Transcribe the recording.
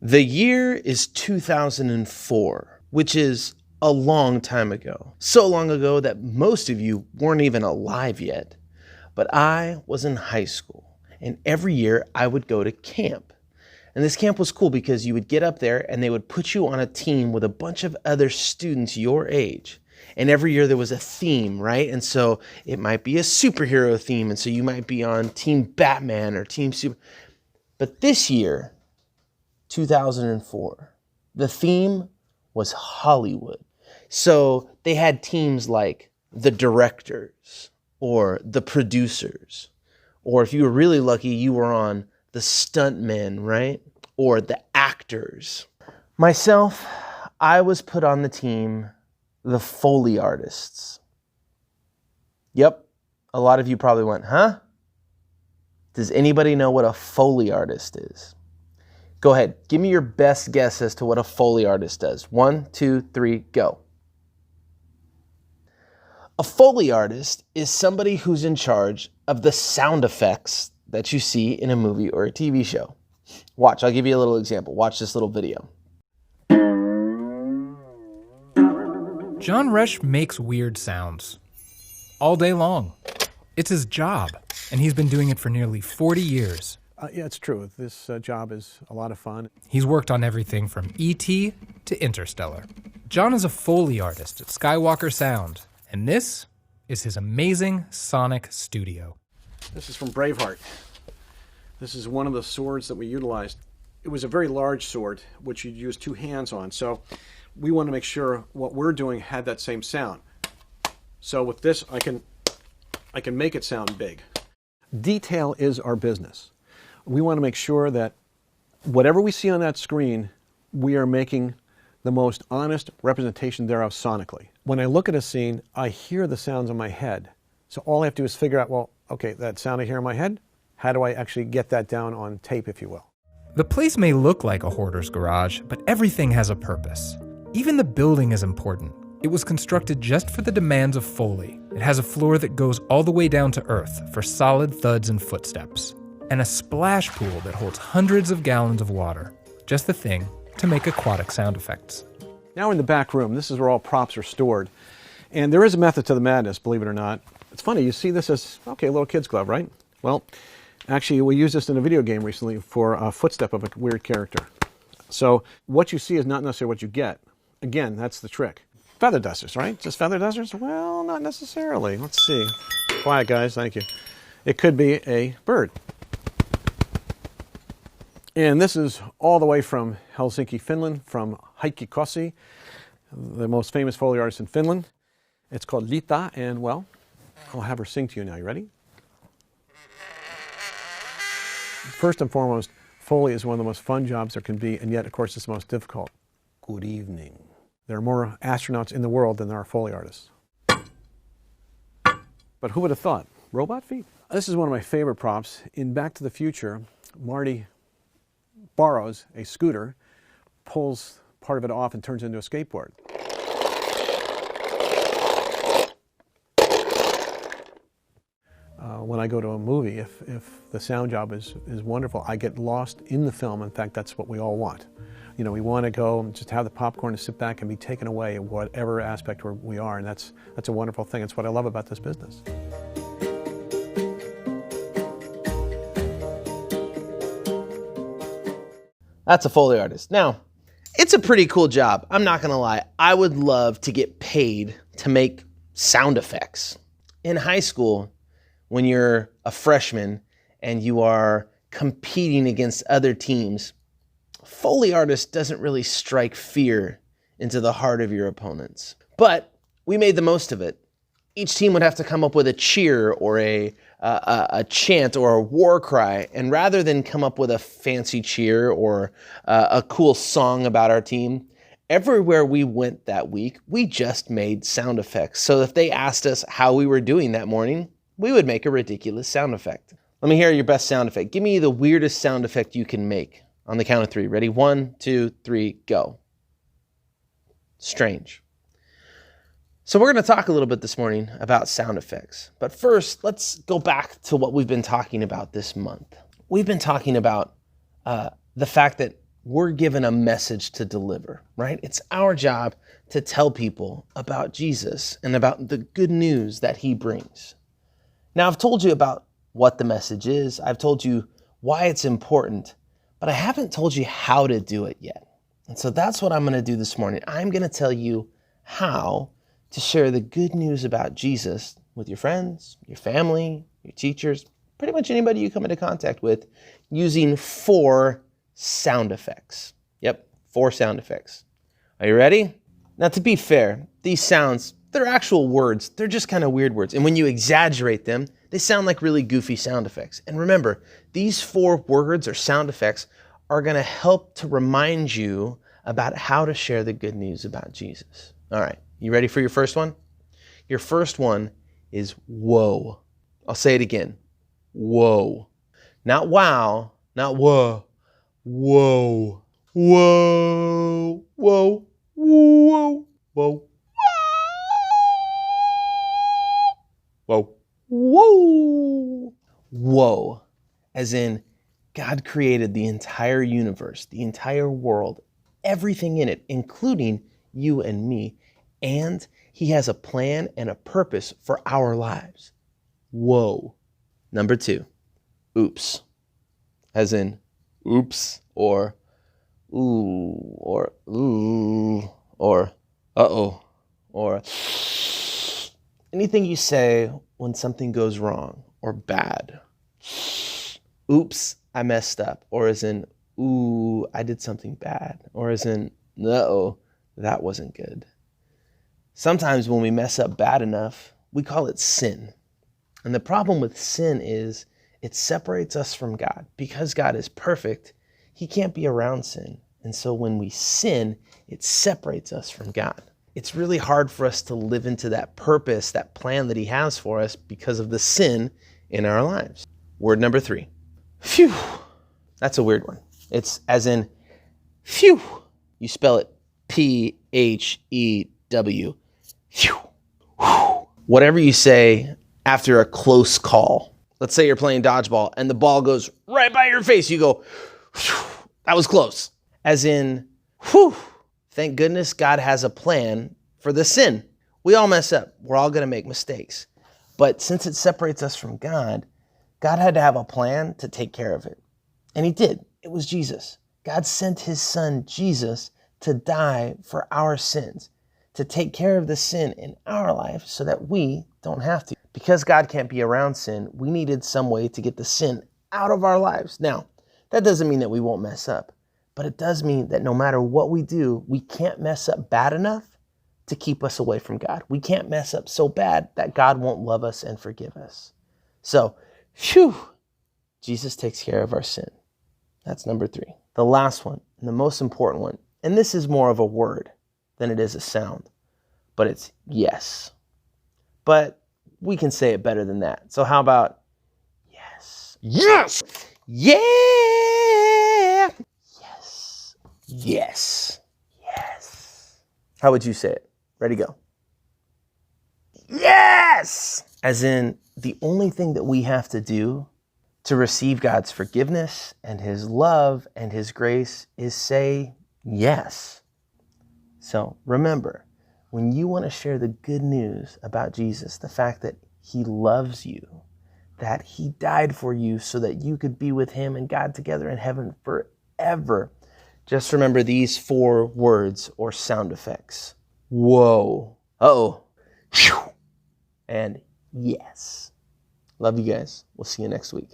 The year is 2004, which is a long time ago. So long ago that most of you weren't even alive yet. But I was in high school, and every year I would go to camp. And this camp was cool because you would get up there and they would put you on a team with a bunch of other students your age. And every year there was a theme, right? And so it might be a superhero theme. And so you might be on Team Batman or Team Super. But this year, 2004, the theme was Hollywood. So they had teams like the directors or the producers. Or if you were really lucky, you were on the stuntmen, right? Or the actors. Myself, I was put on the team, the Foley Artists. Yep, a lot of you probably went, huh? Does anybody know what a Foley Artist is? Go ahead, give me your best guess as to what a Foley Artist does. 1, 2, 3, go. A Foley Artist is somebody who's in charge of the sound effects that you see in a movie or a TV show. Watch, I'll give you a little example. Watch this little video. John Resch makes weird sounds all day long. It's his job, and he's been doing it for nearly 40 years. Yeah, it's true. This job is a lot of fun. He's worked on everything from E.T. to Interstellar. John is a Foley artist at Skywalker Sound, and this is his amazing sonic studio. This is from Braveheart. This is one of the swords that we utilized. It was a very large sword, which you'd use 2 hands on. So we want to make sure what we're doing had that same sound. So with this, I can make it sound big. Detail is our business. We want to make sure that whatever we see on that screen, we are making the most honest representation thereof sonically. When I look at a scene, I hear the sounds in my head. So all I have to do is figure out, well, okay, that sound I hear in my head, how do I actually get that down on tape, if you will? The place may look like a hoarder's garage, but everything has a purpose. Even the building is important. It was constructed just for the demands of Foley. It has a floor that goes all the way down to earth for solid thuds and footsteps, and a splash pool that holds hundreds of gallons of water. Just the thing to make aquatic sound effects. Now we're in the back room. This is where all props are stored. And there is a method to the madness, believe it or not. It's funny, you see this as, okay, a little kid's glove, right? Well, actually, we used this in a video game recently for a footstep of a weird character. So what you see is not necessarily what you get. Again, that's the trick. Feather dusters, right? Just feather dusters? Well, not necessarily. Let's see. Quiet, guys. Thank you. It could be a bird. And this is all the way from Helsinki, Finland, from Heikki Kossi, the most famous Foley artist in Finland. It's called Lita, and well, I'll have her sing to you now. You ready? First and foremost, Foley is one of the most fun jobs there can be, and yet, of course, it's the most difficult. Good evening. There are more astronauts in the world than there are Foley artists. But who would have thought? Robot feet. This is one of my favorite props. In Back to the Future, Marty borrows a scooter, pulls part of it off, and turns it into a skateboard. When I go to a movie, if the sound job is wonderful, I get lost in the film. In fact, that's what we all want. You know, we want to go and just have the popcorn and sit back and be taken away in whatever aspect we are, and that's a wonderful thing. It's what I love about this business. That's a Foley artist. Now, it's a pretty cool job. I'm not going to lie. I would love to get paid to make sound effects. In high school, when you're a freshman and you are competing against other teams, Foley artist doesn't really strike fear into the heart of your opponents. But we made the most of it. Each team would have to come up with a cheer or a chant or a war cry, and rather than come up with a fancy cheer or a cool song about our team, everywhere we went that week, we just made sound effects. So if they asked us how we were doing that morning, we would make a ridiculous sound effect. Let me hear your best sound effect. Give me the weirdest sound effect you can make on the count of 3. Ready? 1, 2, 3, go. Strange. So we're going to talk a little bit this morning about sound effects. But first, let's go back to what we've been talking about this month. We've been talking about the fact that we're given a message to deliver, right? It's our job to tell people about Jesus and about the good news that he brings. Now, I've told you about what the message is. I've told you why it's important, but I haven't told you how to do it yet. And so that's what I'm going to do this morning. I'm going to tell you how to share the good news about Jesus with your friends, your family, your teachers, pretty much anybody you come into contact with, using 4 sound effects. Yep, 4 sound effects. Are you ready? Now, to be fair, these sounds, they're actual words. They're just kind of weird words. And when you exaggerate them, they sound like really goofy sound effects. And remember, these 4 words or sound effects are going to help to remind you about how to share the good news about Jesus. All right, you ready for your first one? Your first one is whoa. I'll say it again. Whoa. Not wow, not whoa. Whoa. Whoa. Whoa. Whoa. Whoa. Whoa. Whoa. Whoa. As in, God created the entire universe, the entire world, everything in it, including you and me, and he has a plan and a purpose for our lives. Whoa. Number 2, oops. As in, oops, or ooh, or ooh, or uh-oh, or anything you say when something goes wrong or bad. Oops, I messed up. Or as in, ooh, I did something bad. Or as in, uh-oh, that wasn't good. Sometimes when we mess up bad enough, we call it sin. And the problem with sin is it separates us from God. Because God is perfect, he can't be around sin. And so when we sin, it separates us from God. It's really hard for us to live into that purpose, that plan that he has for us because of the sin in our lives. Word number 3, phew. That's a weird one. It's as in, phew. You spell it P-H-E-W. Phew. Whatever you say after a close call. Let's say you're playing dodgeball and the ball goes right by your face. You go, phew. That was close. As in, whew. Thank goodness God has a plan for the sin. We all mess up. We're all going to make mistakes. But since it separates us from God, God had to have a plan to take care of it. And he did. It was Jesus. God sent his son, Jesus, to die for our sins, to take care of the sin in our life so that we don't have to. Because God can't be around sin, we needed some way to get the sin out of our lives. Now, that doesn't mean that we won't mess up, but it does mean that no matter what we do, we can't mess up bad enough to keep us away from God. We can't mess up so bad that God won't love us and forgive us. So, phew, Jesus takes care of our sin. That's number 3. The last one, and the most important one, and this is more of a word than it is a sound, but it's yes. But we can say it better than that. So how about yes? Yes! Yeah! Yes. Yes. Yes. How would you say it? Ready, go. Yes! As in, the only thing that we have to do to receive God's forgiveness and his love and his grace is say yes. So remember, when you want to share the good news about Jesus, the fact that he loves you, that he died for you so that you could be with him and God together in heaven forever, just remember these 4 words or sound effects. Whoa. Uh-oh. And yes. Love you guys. We'll see you next week.